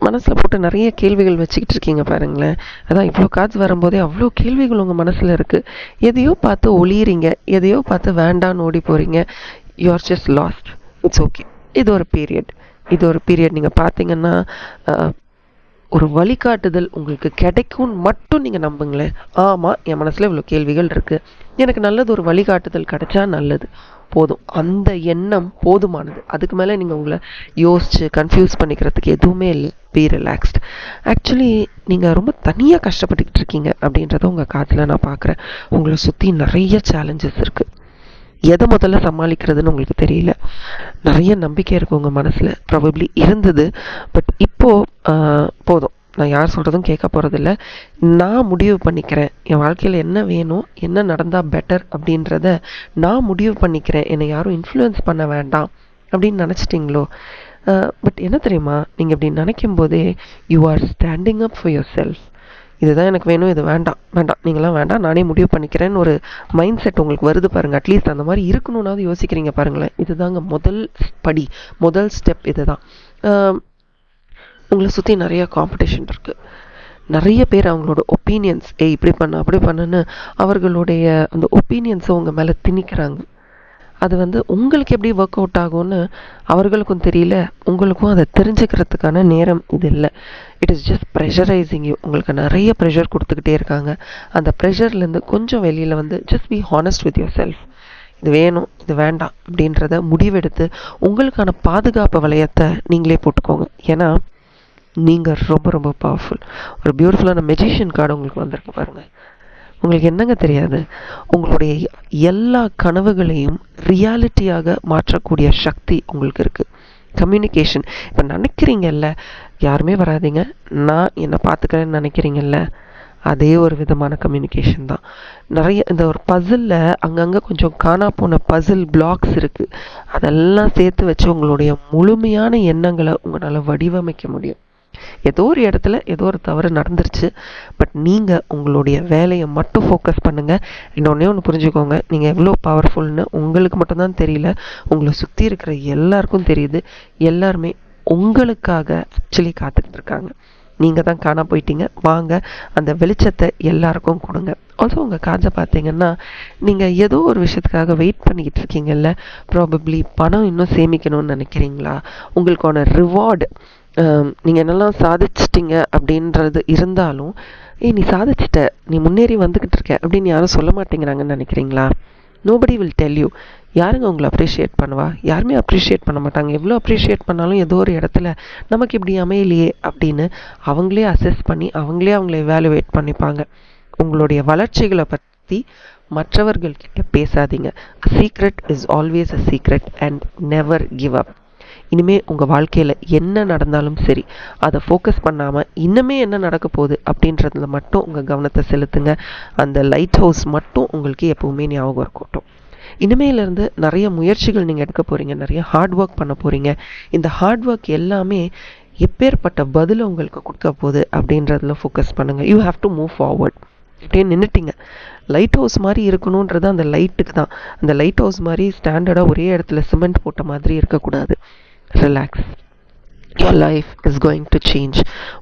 மனசில் போட்டு நிறைய கேள்விகள் வச்சுக்கிட்டு இருக்கீங்க பாருங்களேன். அதான் இவ்வளோ கார்ட்ஸ் வரும்போதே அவ்வளோ கேள்விகள் உங்கள் மனசில் இருக்குது. எதையோ பார்த்து ஒளியிறீங்க, எதையோ பார்த்து வேண்டான்னு ஓடி போகிறீங்க. You are just lost. It's okay. இது ஒரு பீரியட். நீங்கள் பார்த்தீங்கன்னா ஒரு வழிகாட்டுதல் உங்களுக்கு கிடைக்கும்னு மட்டும் நீங்கள் நம்புங்களேன். ஆமாம், என் மனசில் இவ்வளோ கேள்விகள் இருக்குது, எனக்கு நல்லது ஒரு வழிகாட்டுதல் கிடைச்சா நல்லது, போதும். அந்த எண்ணம் போதுமானது. அதுக்கு மேலே நீங்கள் உங்களை யோசித்து கன்ஃபியூஸ் பண்ணிக்கிறதுக்கு எதுவுமே இல்லை. B relaxed. ஆக்சுவலி நீங்கள் ரொம்ப தனியாக கஷ்டப்பட்டுக்கிட்டு இருக்கீங்க அப்படின்றத உங்கள் காதில் நான் பார்க்குறேன். உங்களை சுற்றி நிறைய சேலஞ்சஸ் இருக்குது. எதை முதல்ல சமாளிக்கிறதுன்னு உங்களுக்கு தெரியல. நிறைய நம்பிக்கை இருக்குது உங்கள் மனசில், ப்ராபப்ளி இருந்தது. பட் இப்போது போதும், நான் யார் சொல்கிறதும் கேட்க போகிறதில்ல. நான் முடிவு பண்ணிக்கிறேன் என் வாழ்க்கையில் என்ன வேணும், என்ன நடந்தால் பெட்டர் அப்படின்றத நான் முடிவு பண்ணிக்கிறேன், என்னை யாரும் இன்ஃப்ளூயன்ஸ் பண்ண வேண்டாம் அப்படின்னு நினச்சிட்டிங்களோ? பட் என்ன தெரியுமா, நீங்கள் இப்படி நினைக்கும் போதே you are standing up for your self. இதுதான் எனக்கு வேணும், இது வேண்டாம் வேண்டாம், நீங்களாம் வேண்டாம், நானே முடிவு பண்ணிக்கிறேன்னு ஒரு மைண்ட் செட் உங்களுக்கு வருது பாருங்கள். அட்லீஸ்ட் அந்த மாதிரி இருக்கணும்னாவது யோசிக்கிறீங்க பாருங்களேன். இதுதாங்க முதல் படி, முதல் ஸ்டெப் இதுதான். உங்களை சுற்றி நிறைய காம்படிஷன் இருக்குது. நிறைய பேர் அவங்களோட ஒப்பீனியன்ஸ், இப்படி பண்ண அப்படி பண்ணுன்னு அவர்களுடைய அந்த ஒப்பீனியன்ஸை உங்கள் மேலே திணிக்கிறாங்க. அது உங்களுக்கு எப்படி ஒர்க் அவுட் ஆகும்னு அவர்களுக்கும் தெரியல, உங்களுக்கும் அதை தெரிஞ்சுக்கிறதுக்கான நேரம் இது இல்லை. It is just pressurising you. உங்களுக்கு நிறைய ப்ரெஷர் கொடுத்துக்கிட்டே இருக்காங்க. அந்த ப்ரெஷர்லேருந்து கொஞ்சம் வெளியில் just be honest with your self. இது வேணும், இது வேண்டாம் அப்படின்றத முடிவெடுத்து உங்களுக்கான பாதுகாப்பு வளையத்தை நீங்களே போட்டுக்கோங்க. ஏன்னா நீங்கள் ரொம்ப ரொம்ப பவர்ஃபுல். ஒரு பியூட்டிஃபுல்லான மெஜிஷியன் கார்டு உங்களுக்கு வந்திருக்கு பாருங்கள். உங்களுக்கு என்னங்க தெரியாது, உங்களுடைய எல்லா கனவுகளையும் ரியாலிட்டியாக மாற்றக்கூடிய சக்தி உங்களுக்கு இருக்குது. கம்யூனிகேஷன். இப்போ நினைக்கிறீங்கல்ல, யாருமே வராதிங்க, நான் என்னை பார்த்துக்கிறேன்னு நினைக்கிறீங்கல்ல, அதே ஒரு விதமான கம்யூனிகேஷன் தான். நிறைய இந்த ஒரு பசிலில் அங்கங்கே கொஞ்சம் காணா போன பசில் பிளாக்ஸ் இருக்குது. அதெல்லாம் சேர்த்து வச்சு உங்களுடைய முழுமையான எண்ணங்களை உங்களால் வடிவமைக்க முடியும். ஏதோ ஒரு இடத்துல ஏதோ ஒரு தவறு நடந்துருச்சு, பட் நீங்கள் உங்களுடைய வேலையை மட்டும் ஃபோக்கஸ் பண்ணுங்கள். இன்னொன்னே ஒன்று புரிஞ்சுக்கோங்க, நீங்கள் எவ்வளோ பவர்ஃபுல்னு உங்களுக்கு மட்டும்தான் தெரியல, உங்களை சுற்றி இருக்கிற எல்லாருக்கும் தெரியுது. எல்லாருமே உங்களுக்காக ஆக்சுவலி காத்துக்கிட்டு இருக்காங்க. நீங்கள் தான் காணா போயிட்டீங்க. வாங்க, அந்த வெளிச்சத்தை எல்லாருக்கும் கொடுங்க. ஆல்சோ உங்கள் காஜை பார்த்தீங்கன்னா, நீங்கள் ஏதோ ஒரு விஷயத்துக்காக வெயிட் பண்ணிக்கிட்டு இருக்கீங்கல்ல. ப்ராபப்ளி பணம் இன்னும் சேமிக்கணும்னு நினைக்கிறீங்களா? உங்களுக்கான ரிவார்டு, நீங்கள் என்னெல்லாம் சாதிச்சிட்டிங்க அப்படின்றது இருந்தாலும், நீ சாதிச்சிட்ட, நீ முன்னேறி வந்துக்கிட்டு இருக்க அப்படின்னு யாரும் சொல்ல மாட்டேங்கிறாங்கன்னு நினைக்கிறீங்களா? Nobody will tell you. யாருங்க உங்களை அப்ரிஷியேட் பண்ணுவா? யாருமே அப்ரிஷியேட் பண்ண மாட்டாங்க. எவ்வளோ அப்ரிஷியேட் பண்ணாலும் ஏதோ ஒரு இடத்துல நமக்கு இப்படி அமையலையே அப்படின்னு அவங்களே அசஸ் பண்ணி அவங்களே அவங்கள எவாலுவேட் பண்ணிப்பாங்க. உங்களுடைய வளர்ச்சிகளை பற்றி மற்றவர்கள்கிட்ட பேசாதீங்க. Secret is always a secret and never give up. இனிமே உங்கள் வாழ்க்கையில் என்ன நடந்தாலும் சரி, அதை ஃபோக்கஸ் பண்ணாமல் இன்னுமே என்ன நடக்க போகுது அப்படின்றதுல மட்டும் உங்கள் கவனத்தை செலுத்துங்க. அந்த லைட் ஹவுஸ் மட்டும் உங்களுக்கு எப்பவுமே ஞாபகம் இருக்கட்டும். இனிமேலேருந்து நிறைய முயற்சிகள் நீங்கள் எடுக்க போகிறீங்க, நிறைய ஹார்ட் ஒர்க் பண்ண போகிறீங்க. இந்த ஹார்ட் ஒர்க் எல்லாமே எப்பேற்பட்ட பதிலை உங்களுக்கு கொடுக்க போகுது அப்படின்றதுல ஃபோக்கஸ் பண்ணுங்கள். You have to move forward. அப்படியே நின்றுட்டீங்க. லைட் ஹவுஸ் மாதிரி இருக்கணுன்றது அந்த லைட்டுக்கு தான். அந்த லைட் ஹவுஸ் மாதிரி ஸ்டாண்டர்டாக ஒரே இடத்துல சிமெண்ட் போட்ட மாதிரி இருக்கக்கூடாது. Relax. Your life is going to change.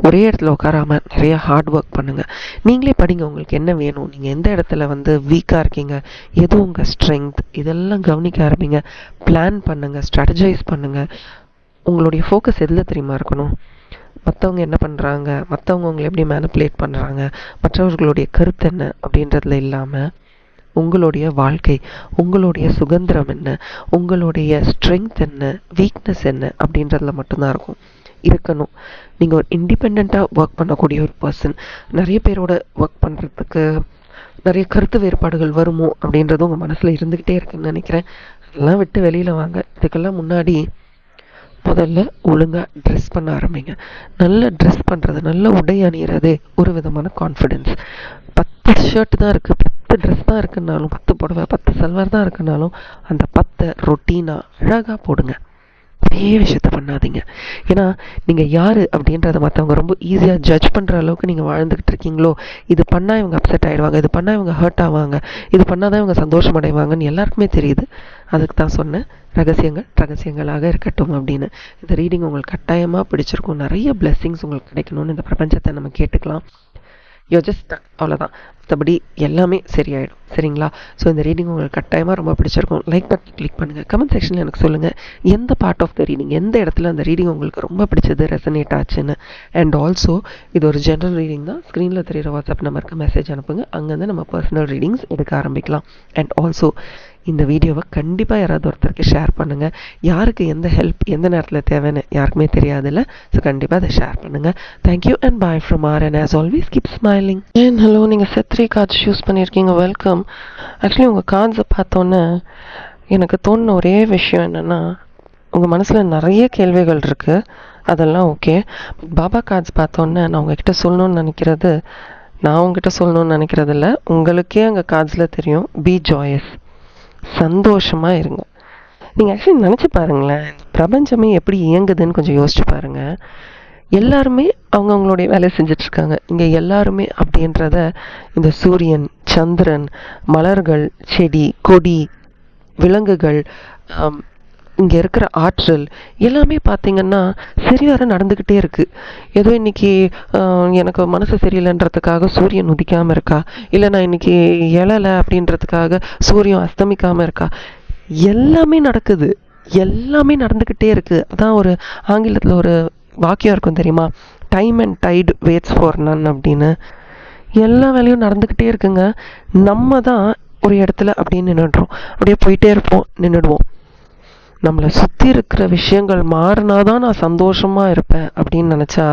ஒரே இடத்துல உட்காராமல் நிறைய ஹார்ட் ஒர்க் பண்ணுங்கள். நீங்களே படிங்க, உங்களுக்கு என்ன வேணும், நீங்கள் எந்த இடத்துல வீக்காக இருக்கீங்க, எது உங்கள் ஸ்ட்ரென்த், இதெல்லாம் கவனிக்க ஆரம்பிங்க. பிளான் பண்ணுங்கள், ஸ்ட்ராட்டஜைஸ் பண்ணுங்கள். உங்களுடைய ஃபோக்கஸ் எதில் தெரியுமா இருக்கணும்? மற்றவங்க என்ன பண்ணுறாங்க, மற்றவங்க உங்களை எப்படி மேனிப்புலேட் பண்ணுறாங்க, மற்றவர்களுடைய கருத்து என்ன அப்படின்றதுல இல்லாமல் உங்களுடைய வாழ்க்கை, உங்களுடைய சுதந்திரம் என்ன, உங்களுடைய ஸ்ட்ரென்த் என்ன, வீக்னஸ் என்ன அப்படின்றதுல மட்டும்தான் இருக்கணும். நீங்கள் ஒரு இண்டிபெண்ட்டாக ஒர்க் பண்ணக்கூடிய ஒரு பர்சன். நிறைய பேரோட ஒர்க் பண்ணுறதுக்கு நிறைய கருத்து வேறுபாடுகள் வருமோ அப்படின்றது உங்கள் மனசில் இருந்துக்கிட்டே இருக்குன்னு நினைக்கிறேன். அதெல்லாம் விட்டு வெளியில் வாங்க. இதுக்கெல்லாம் முன்னாடி முதல்ல ஒழுங்காக ட்ரெஸ் பண்ண ஆரம்பிங்க. நல்ல ட்ரெஸ் பண்ணுறது, நல்ல உடை அணிகிறது ஒரு விதமான கான்ஃபிடென்ஸ். 10 ஷர்ட் தான் இருக்குது, 10 ட்ரெஸ் தான் இருக்குன்னாலும், 10 புடவை 10 சல்வார் தான் இருக்குன்னாலும் அந்த 10 ரொட்டீனாக அழகாக போடுங்க. இதே விஷயத்த பண்ணாதீங்க. ஏன்னா நீங்கள் யார் அப்படின்றத மற்றவங்க ரொம்ப ஈஸியாக ஜட்ஜ் பண்ணுற அளவுக்கு நீங்கள் வாழ்ந்துக்கிட்டு இருக்கீங்களோ, இது பண்ணால் இவங்க அப்செட் ஆகிடுவாங்க, இது பண்ணால் இவங்க ஹர்ட் ஆவாங்க, இது பண்ணால் தான் இவங்க சந்தோஷம் அடைவாங்கன்னு எல்லாருக்குமே தெரியுது. அதுக்கு தான் சொன்னேன், ரகசியங்கள் ரகசியங்களாக இருக்கட்டும் அப்படின்னு. இந்த ரீடிங் உங்களுக்கு கட்டாயமாக பிடிச்சிருக்கும். நிறைய பிளெஸ்ஸிங்ஸ் உங்களுக்கு கிடைக்கணும்னு இந்த பிரபஞ்சத்தை நம்ம கேட்டுக்கலாம். ஜஸ்ட் அவ்வளோதான். மற்றபடி எல்லாமே சரியாயிடும். சரிங்களா? ஸோ இந்த ரீடிங் உங்களுக்கு கட்டாயமாக ரொம்ப பிடிச்சிருக்கும். லைக் பட்டன் கிளிக் பண்ணுங்கள். கமெண்ட் செக்ஷனில் எனக்கு சொல்லுங்கள் எந்த பார்ட் ஆஃப் த ரீடிங், எந்த இடத்துல அந்த ரீடிங் உங்களுக்கு ரொம்ப பிடிச்சது, ரெசனேட் ஆச்சுன்னு. அண்ட் ஆல்சோ இது ஒரு ஜென்ரல் ரீடிங் தான். ஸ்க்ரீனில் தெரியிற வாட்ஸ்அப் நம்பருக்கு மெசேஜ் அனுப்புங்க. அங்கேருந்து நம்ம பர்சனல் ரீடிங்ஸ் எடுக்க ஆரம்பிக்கலாம். அண்ட் ஆல்சோ இந்த வீடியோவை கண்டிப்பாக யாராவது ஒருத்தருக்கு ஷேர் பண்ணுங்கள். யாருக்கு எந்த ஹெல்ப் எந்த நேரத்தில் தேவைன்னு யாருக்குமே தெரியாதுல்ல. ஸோ கண்டிப்பாக அதை ஷேர் பண்ணுங்கள். Thank you and bye from R and as always keep smiling. And hello, நீங்கள் செட்3 கார்ட்ஸ் யூஸ் பண்ணியிருக்கீங்க. வெல்கம். ஆக்சுவலி உங்கள் கார்ட்ஸை பார்த்தோன்னே எனக்கு தோணுன ஒரே விஷயம் என்னென்னா, உங்கள் மனசில் நிறைய கேள்விகள் இருக்குது, அதெல்லாம் ஓகே. பாபா கார்ட்ஸ் பார்த்தோன்னே நான் உங்ககிட்ட சொல்லணும்னு நினைக்கிறது, நான் உங்ககிட்ட சொல்லணும்னு நினைக்கிறது இல்லை, உங்களுக்கே அங்கே கார்ட்ஸில் தெரியும். பி ஜாயஸ், சந்தோஷமாக இருங்க. நீங்கள் ஆக்சுவலி நினச்சி பாருங்களேன், பிரபஞ்சமே எப்படி இயங்குதுன்னு கொஞ்சம் யோசிச்சு பாருங்கள். எல்லாருமே அவங்களுடைய வேலையை செஞ்சிட்ருக்காங்க. இங்கே எல்லாருமே அப்படின்றத இந்த சூரியன், சந்திரன், மலர்கள், செடி, கொடி, விலங்குகள், இங்கே இருக்கிற ஆற்றல் எல்லாமே பார்த்திங்கன்னா சரிவர நடந்துக்கிட்டே இருக்குது. ஏதோ இன்றைக்கி எனக்கு மனசு சரியில்லைன்றதுக்காக சூரியன் உதிக்காமல் இருக்கா, இல்லை நான் இன்றைக்கி எழலை அப்படின்றதுக்காக சூரியன் அஸ்தமிக்காமல் இருக்கா. எல்லாமே நடக்குது, எல்லாமே நடந்துக்கிட்டே இருக்குது. அதான் ஒரு ஆங்கிலத்தில் ஒரு வாக்கியம் இருக்கும் தெரியுமா, time and tide waits for none அப்படின்னு. எல்லா வேலையும் நடந்துக்கிட்டே இருக்குங்க. நம்ம தான் ஒரு இடத்துல அப்படியே நின்றுடுறோம். அப்படியே போயிட்டே இருப்போம், நின்றுடுவோம். நம்மளை சுற்றி இருக்கிற விஷயங்கள் மாறினாதான் நான் சந்தோஷமாக இருப்பேன் அப்படின்னு நினச்சா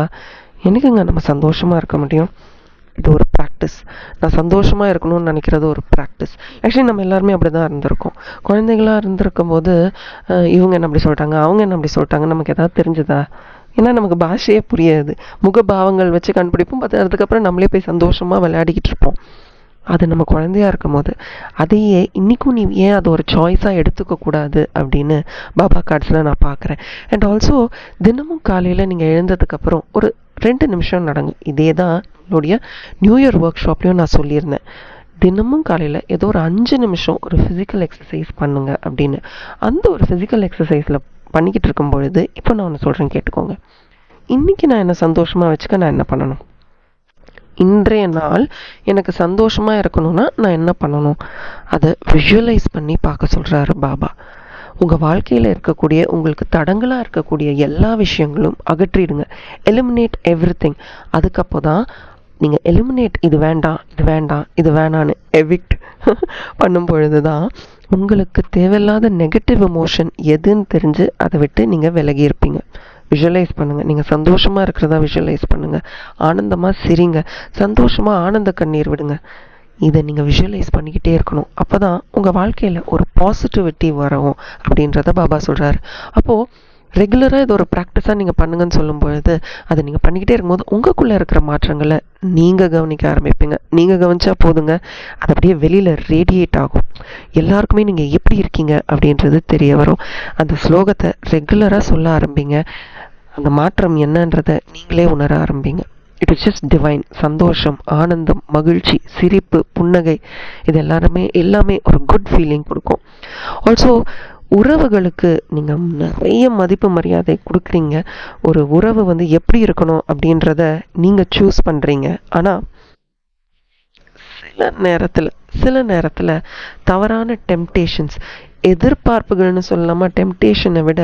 எனக்குங்க நம்ம சந்தோஷமாக இருக்க முடியும்? இது ஒரு ப்ராக்டிஸ். நான் சந்தோஷமாக இருக்கணும்னு நினைக்கிறது ஒரு ப்ராக்டிஸ். ஆக்சுவலி நம்ம எல்லாருமே அப்படி தான் இருந்திருக்கோம். குழந்தைகளாக இருந்திருக்கும் போது இவங்க என்ன அப்படி சொல்லிட்டாங்க, அவங்க என்ன அப்படி சொல்லிட்டாங்க, நமக்கு எதாவது தெரிஞ்சுதா? ஏன்னா நமக்கு பாஷையே புரியாது. முகபாவங்கள் வச்சு கண்டுபிடிப்போம். அதுக்கப்புறம் நம்மளே போய் சந்தோஷமாக விளையாடிக்கிட்டு இருப்போம். அது நம்ம குழந்தையா இருக்கும் போது. அதையே இன்றைக்கும் நீ ஏன் அதை ஒரு சாய்ஸாக எடுத்துக்கக்கூடாது அப்படின்னு பாபா கார்ட்ஸில் நான் பார்க்குறேன். அண்ட் ஆல்சோ தினமும் காலையில் நீங்கள் எழுந்ததுக்கப்புறம் ஒரு 2 நிமிஷம் நடங்க. இதே தான் என்னுடைய நியூ இயர் ஒர்க் ஷாப்லேயும் நான் சொல்லியிருந்தேன். தினமும் காலையில் ஏதோ ஒரு 5 நிமிஷம் ஒரு ஃபிசிக்கல் எக்ஸசைஸ் பண்ணுங்க அப்படின்னு. அந்த ஒரு ஃபிசிக்கல் எக்ஸசைஸில் பண்ணிக்கிட்டு இருக்கும் பொழுது இப்போ நான் ஒன்று சொல்கிறேன், கேட்டுக்கோங்க. இன்றைக்கி நான் என்ன சந்தோஷமாக வச்சுக்க நான் என்ன பண்ணணும்? இன்றைய நாள் எனக்கு சந்தோஷமாக இருக்கணும்னா நான் என்ன பண்ணணும்? அதை விஷுவலைஸ் பண்ணி பார்க்க சொல்கிறாரு பாபா. உங்கள் வாழ்க்கையில் இருக்கக்கூடிய உங்களுக்கு தடங்களாக இருக்கக்கூடிய எல்லா விஷயங்களும் அகற்றிடுங்க. Eliminate everything. அதுக்கப்போ தான் நீங்கள் எலிமினேட், இது வேண்டாம், இது வேண்டாம், இது வேணான்னு எவிக்ட் பண்ணும் பொழுது தான் உங்களுக்கு தேவையில்லாத நெகட்டிவ் எமோஷன் எதுன்னு தெரிஞ்சு அதை விட்டு நீங்கள் விலகி இருப்பீங்க. விஷுவலைஸ் பண்ணுங்கள். நீங்கள் சந்தோஷமாக இருக்கிறதா விஷுவலைஸ் பண்ணுங்கள். ஆனந்தமாக சிரிங்க. சந்தோஷமாக ஆனந்த கண்ணீர் விடுங்க. இதை நீங்கள் விஷுவலைஸ் பண்ணிக்கிட்டே இருக்கணும். அப்போ தான் உங்கள் வாழ்க்கையில் ஒரு பாசிட்டிவிட்டி வரும் அப்படின்றத பாபா சொல்கிறாரு. அப்போது ரெகுலராக இது ஒரு ப்ராக்டிஸாக நீங்கள் பண்ணுங்கன்னு சொல்லும் பொழுது அதை நீங்கள் பண்ணிக்கிட்டே இருக்கும்போது உங்களுக்குள்ளே இருக்கிற மாற்றங்களை நீங்கள் கவனிக்க ஆரம்பிப்பீங்க. நீங்கள் கவனிச்சா போதுங்க, அது அப்படியே வெளியில் ரேடியேட் ஆகும். எல்லாருக்குமே நீங்கள் எப்படி இருக்கீங்க அப்படின்றது தெரிய வரும். அந்த ஸ்லோகத்தை ரெகுலராக சொல்ல ஆரம்பிங்க. அந்த மாற்றம் என்னன்றதை நீங்களே உணர ஆரம்பிங்க. It is just divine. சந்தோஷம், ஆனந்தம், மகிழ்ச்சி, சிரிப்பு, புன்னகை, இது எல்லாமே ஒரு குட் ஃபீலிங் கொடுக்கும். ஆல்சோ உறவுகளுக்கு நீங்கள் நிறைய மதிப்பு மரியாதை கொடுக்குறீங்க. ஒரு உறவு எப்படி இருக்கணும் அப்படின்றத நீங்கள் சூஸ் பண்ணுறீங்க. ஆனால் சில நேரத்தில் தவறான டெம்டேஷன்ஸ், எதிர்பார்ப்புகள்னு சொல்லலாமா, டெம்டேஷனை விட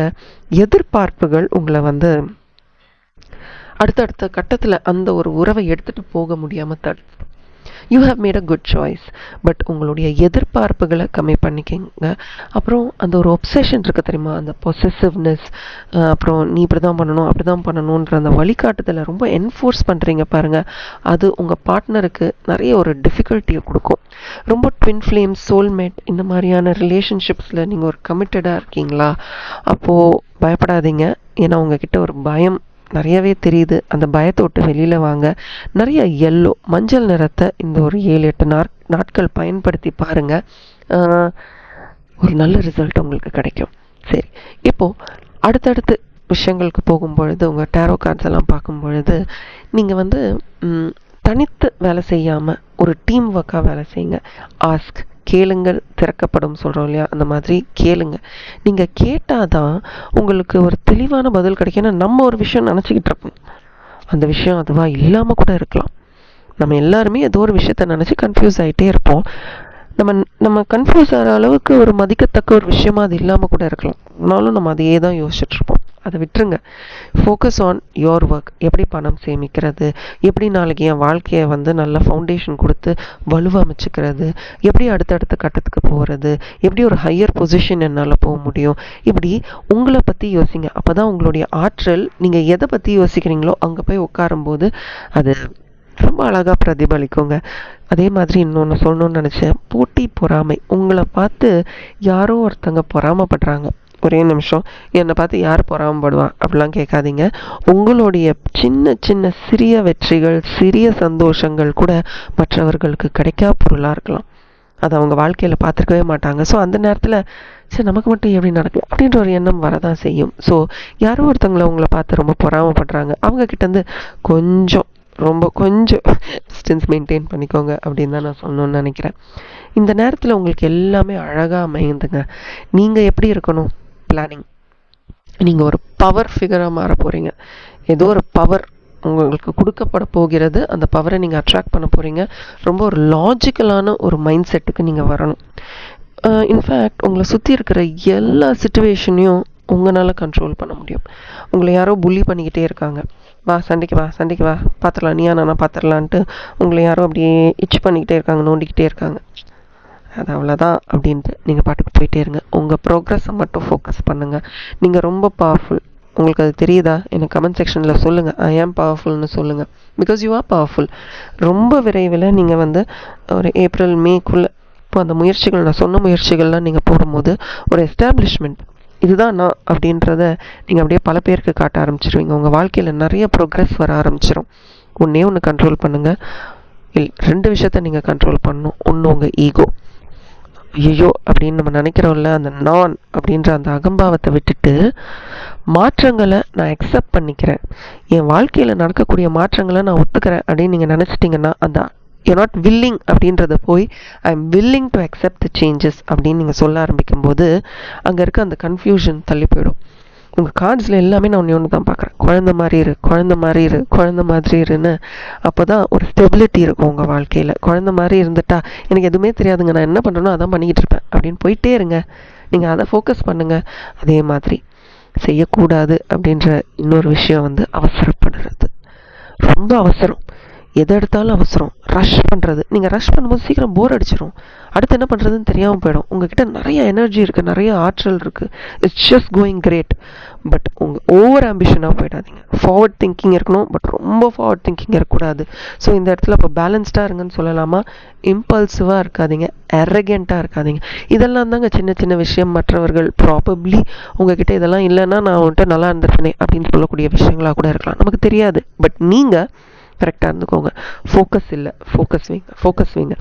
எதிர்பார்ப்புகள் உங்களை அடுத்தடுத்த கட்டத்தில் அந்த ஒரு உறவை எடுத்துகிட்டு போக முடியாமல் தடுத்து. You have made a good choice. But உங்களுடைய எதிர்பார்ப்புகளை கம்மி பண்ணிக்கங்க. அப்புறம் அந்த ஒரு ஒப்சஷன் இருக்குது தெரியுமா, அந்த பொசசிவ்னஸ், அப்புறம் நீ இப்படி தான் பண்ணணும் அப்படி தான் பண்ணணுன்ற அந்த வழிகாட்டுதலை ரொம்ப என்ஃபோர்ஸ் பண்ணுறீங்க பாருங்கள். அது உங்கள் பார்ட்னருக்கு நிறைய ஒரு டிஃபிகல்ட்டியை கொடுக்கும். ரொம்ப ட்வின் ஃப்ளேம்ஸ், சோல்மேட், இந்த மாதிரியான ரிலேஷன்ஷிப்ஸில் நீங்கள் ஒரு கமிட்டடாக இருக்கீங்களா? அப்போது பயப்படாதீங்க. ஏன்னா உங்ககிட்ட ஒரு பயம் நிறையவே தெரியுது. அந்த பயத்தை விட்டு வெளியில் வாங்க. நிறைய எல்லோ, மஞ்சள் நிறத்தை இந்த ஒரு 7-8 நாட்கள் பயன்படுத்தி பாருங்கள். ஒரு நல்ல ரிசல்ட் உங்களுக்கு கிடைக்கும். சரி, இப்போது அடுத்தடுத்து விஷயங்களுக்கு போகும்பொழுது உங்கள் டேரோ கார்ட்ஸ் எல்லாம் பார்க்கும் பொழுது நீங்கள் தனித்து வேலை செய்யாமல் ஒரு டீம் ஒர்க்காக வேலை செய்யுங்க. ஆஸ்க், கேளுங்கள் திறக்கப்படும் சொல்கிறோம் இல்லையா, அந்த மாதிரி கேளுங்க. நீங்கள் கேட்டால் தான் உங்களுக்கு ஒரு தெளிவான பதில் கிடைக்கும். ஏன்னா நம்ம ஒரு விஷயம் நினச்சிக்கிட்டு இருப்போம், அந்த விஷயம் அதுவாக இல்லாமல் கூட இருக்கலாம். நம்ம எல்லாருமே ஏதோ ஒரு விஷயத்த நினச்சி கன்ஃபியூஸ் ஆகிட்டே இருப்போம். நம்ம கன்ஃபியூஸ் ஆகிற அளவுக்கு ஒரு மதிக்கத்தக்க ஒரு விஷயமா அது இல்லாமல் கூட இருக்கலாம். ஆனாலும் நம்ம அதையே தான் யோசிச்சுட்ருப்போம். அதை விட்டுருங்க. Focus on your work. எப்படி பணம் சேமிக்கிறது, எப்படி நாளைக்கு என் வாழ்க்கையை நல்ல ஃபவுண்டேஷன் கொடுத்து வலுவமைச்சுக்கிறது, எப்படி அடுத்தடுத்த கட்டத்துக்கு போகிறது, எப்படி ஒரு ஹையர் பொசிஷன் என்னால் போக முடியும், இப்படி உங்களை பற்றி யோசிங்க. அப்போ தான் உங்களுடைய ஆற்றல், நீங்கள் எதை பற்றி யோசிக்கிறீங்களோ அங்கே போய் உட்காரும்போது அது ரொம்ப அழகாக பிரதிபலிக்குங்க. அதே மாதிரி இன்னொன்று சொல்லணும்னு நினச்சேன். போட்டி பொறாமை. உங்களை பார்த்து யாரோ ஒருத்தங்க பொறாமப்படுறாங்க. ஒரே நிமிஷம், என்னை பார்த்து யார் பொறாமப்படுவா அப்படிலாம் கேட்காதீங்க. உங்களுடைய சின்ன சின்ன சிறிய வெற்றிகள், சிறிய சந்தோஷங்கள் கூட மற்றவர்களுக்கு கிடைக்கா பொருளாக இருக்கலாம். அதை அவங்க வாழ்க்கையில் பார்த்துருக்கவே மாட்டாங்க. ஸோ அந்த நேரத்தில் சரி நமக்கு மட்டும் எப்படி நடக்கும் அப்படின்ற ஒரு எண்ணம் வரதான் செய்யும். ஸோ யாரோ ஒருத்தவங்களை உங்களை பார்த்து ரொம்ப பொறாமப்படுறாங்க, அவங்க கிட்டேருந்து கொஞ்சம் டிஸ்டன்ஸ் மெயின்டைன் பண்ணிக்கோங்க அப்படின்னு தான் நான் சொல்லணும்னு நினைக்கிறேன். இந்த நேரத்தில் உங்களுக்கு எல்லாமே அழகாக அமையுதுங்க. நீங்கள் எப்படி இருக்கணும்? பிளானிங். நீங்கள் ஒரு பவர் ஃபிகராக மாற போகிறீங்க. ஏதோ ஒரு பவர் உங்களுக்கு கொடுக்கப்பட போகிறது. அந்த பவரை நீங்கள் அட்ராக்ட் பண்ண போகிறீங்க. ரொம்ப ஒரு லாஜிக்கலான ஒரு மைண்ட் செட்டுக்கு நீங்கள் வரணும். இன்ஃபேக்ட் உங்களை சுற்றி இருக்கிற எல்லா சிச்சுவேஷனையும் உங்களால் கண்ட்ரோல் பண்ண முடியும். உங்களை யாரோ புள்ளி பண்ணிக்கிட்டே இருக்காங்க, வா சண்டைக்கு வா பார்த்துடலாம், நீயா நானா பார்த்துடலான்ட்டு உங்களை யாரோ அப்படியே இச் பண்ணிக்கிட்டே இருக்காங்க, நோண்டிக்கிட்டே இருக்காங்க. அது அவ்வளோதான் அப்படின்ட்டு நீங்கள் பாட்டுக்கு போயிட்டே இருங்க. உங்கள் ப்ரோக்ரஸை மட்டும் ஃபோக்கஸ் பண்ணுங்கள். நீங்கள் ரொம்ப பவர்ஃபுல். உங்களுக்கு அது தெரியுதா? எனக்கு கமெண்ட் செக்ஷனில் சொல்லுங்கள். ஐ ஆம் பவர்ஃபுல்னு சொல்லுங்கள். Because you are powerful. ரொம்ப விரைவில் நீங்கள் ஒரு ஏப்ரல் மேக்குள்ளே இப்போ அந்த முயற்சிகள், நான் சொன்ன முயற்சிகள்லாம் நீங்கள் போடும்போது ஒரு எஸ்டாப்ளிஷ்மெண்ட், இதுதான் நான் அப்படின்றத நீங்கள் அப்படியே பல பேருக்கு காட்ட ஆரம்பிச்சிருவீங்க. உங்கள் வாழ்க்கையில் நிறைய ப்ரோக்ரஸ் வர ஆரம்பிச்சிடும். ஒன்று கண்ட்ரோல் பண்ணுங்கள். 2 விஷயத்த நீங்கள் கண்ட்ரோல் பண்ணணும். ஒன்று உங்கள் ஈகோ. ஐயோ அப்படின்னு நம்ம நினைக்கிறோம்ல, அந்த நான் அப்படின்ற அந்த அகம்பாவத்தை விட்டுட்டு மாற்றங்களை நான் அக்செப்ட் பண்ணிக்கிறேன், என் வாழ்க்கையில் நடக்கக்கூடிய மாற்றங்களை நான் ஒத்துக்கிறேன் அப்படின்னு நீங்கள் நினச்சிட்டிங்கன்னா, அந்த you're not willing அப்படின்றத போய் I'm willing to accept the changes அப்படின்னு நீங்கள் சொல்ல ஆரம்பிக்கும் போது அங்கே இருக்க அந்த கன்ஃபியூஷன் தள்ளி போயிடும். உங்கள் கார்ட்ஸில் எல்லாமே நான் ஒன்று தான் பார்க்குறேன். குழந்த மாதிரி இருன்னு. அப்போ தான் ஒரு ஸ்டெபிலிட்டி இருக்கும் உங்கள் வாழ்க்கையில். குழந்த மாதிரி இருந்துட்டா எனக்கு எதுவுமே தெரியாதுங்க, நான் என்ன பண்ணுறனோ அதான் பண்ணிக்கிட்டு இருப்பேன் அப்படின்னு போயிட்டே இருங்க. நீங்கள் அதை ஃபோக்கஸ் பண்ணுங்கள். அதே மாதிரி செய்யக்கூடாது அப்படின்ற இன்னொரு விஷயம் அவசரப்படுறது. ரொம்ப அவசரம். எதை எடுத்தாலும் அவசரம். ரஷ் பண்ணுறது. நீங்கள் ரஷ் பண்ணும்போது சீக்கிரம் போர் அடிச்சிடும். அடுத்து என்ன பண்ணுறதுன்னு தெரியாமல் போயிடும். உங்ககிட்ட நிறைய எனர்ஜி இருக்குது, நிறைய ஆற்றல் இருக்குது. It's just going great. But உங்கள் ஓவர் ஆம்பிஷனாக போயிடாதீங்க. ஃபார்வர்ட் திங்கிங் இருக்கணும், பட் ரொம்ப ஃபார்வர்ட் திங்கிங் இருக்கக்கூடாது. ஸோ இந்த இடத்துல இப்போ பேலன்ஸ்டாக இருங்கன்னு சொல்லலாமா? இம்பல்சிவாக இருக்காதீங்க, அரகெண்ட்டாக இருக்காதீங்க. இதெல்லாம் தாங்க சின்ன சின்ன விஷயம். மற்றவர்கள் ப்ராபப்ளி உங்ககிட்ட இதெல்லாம் இல்லைன்னா நான் வந்துட்டு நல்லா இருந்திருப்பேனே அப்படின்னு சொல்லக்கூடிய விஷயங்களாக கூட இருக்கலாம், நமக்கு தெரியாது. பட் நீங்கள் கரெக்டாக இருந்துக்கோங்க. ஃபோக்கஸ் வைங்க.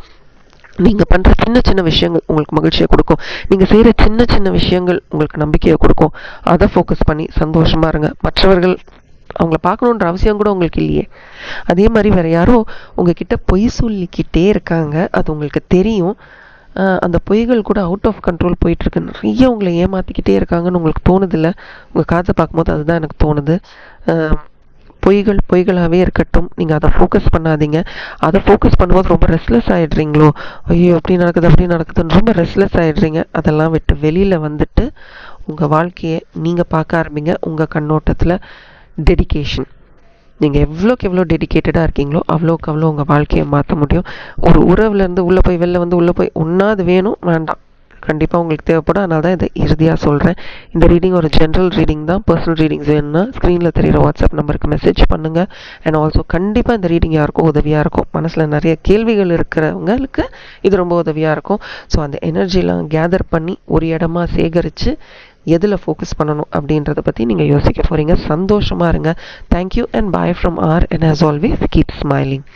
நீங்கள் பண்ணுற சின்ன சின்ன விஷயங்கள் உங்களுக்கு மகிழ்ச்சியை கொடுக்கும். நீங்கள் செய்கிற சின்ன சின்ன விஷயங்கள் உங்களுக்கு நம்பிக்கையை கொடுக்கும். அதை ஃபோக்கஸ் பண்ணி சந்தோஷமாக இருங்க. மற்றவர்கள் அவங்கள பார்க்கணுன்ற அவசியம் கூட உங்களுக்கு இல்லையே. அதே மாதிரி வேறு யாரோ உங்ககிட்ட பொய் சொல்லிக்கிட்டே இருக்காங்க, அது உங்களுக்கு தெரியும். அந்த பொய்கள் கூட அவுட் ஆஃப் கண்ட்ரோல் போயிட்டுருக்கு. நிறைய உங்களை ஏமாற்றிக்கிட்டே இருக்காங்கன்னு உங்களுக்கு தோணுதில்ல? உங்கள் காதை பார்க்கும்போது அதுதான் எனக்கு தோணுது. பொய்களாகவே இருக்கட்டும். நீங்கள் அதை ஃபோக்கஸ் பண்ணாதீங்க. அதை ஃபோக்கஸ் பண்ணும்போது ரொம்ப ரெஸ்ட்லெஸ் ஆகிடுறீங்களோ, ஐயோ அப்படி நடக்குதுன்னு ரொம்ப ரெஸ்ட்லெஸ் ஆகிடுறீங்க. அதெல்லாம் விட்டு வெளியில் வந்துட்டு உங்கள் வாழ்க்கையை நீங்கள் பார்க்க ஆரம்பிங்க. உங்கள் கண்ணோட்டத்தில் டெடிகேஷன். நீங்கள் எவ்வளோக்கு எவ்வளோ டெடிக்கேட்டடாக இருக்கீங்களோ அவ்வளோக்கு அவ்வளோ உங்கள் வாழ்க்கையை மாற்ற முடியும். ஒரு உறவுலேருந்து உள்ளே போய் ஒன்றா அது வேணும் வேண்டாம் கண்டிப்பாக உங்களுக்கு தேவைப்படும். அதனால தான் இதை இறுதியாக சொல்கிறேன். இந்த ரீடிங் ஒரு ஜென்ரல் ரீடிங் தான். பர்சனல் ரீடிங்ஸ் வேணும்னா ஸ்க்ரீனில் தெரிகிற வாட்ஸ்அப் நம்பருக்கு மெசேஜ் பண்ணுங்கள். அண்ட் ஆல்சோ கண்டிப்பாக இந்த ரீடிங் யாருக்கும் உதவியாக இருக்கும். மனசில் நிறைய கேள்விகள் இருக்கிறவங்களுக்கு இது ரொம்ப உதவியாக இருக்கும். ஸோ அந்த எனர்ஜிலாம் கேதர் பண்ணி ஒரு இடமா சேகரித்து எதில் ஃபோக்கஸ் பண்ணணும் அப்படின்றத பற்றி நீங்கள் யோசிக்க போகிறீங்க. சந்தோஷமாக இருங்க. Thank you and bye from R, and as always keep smiling.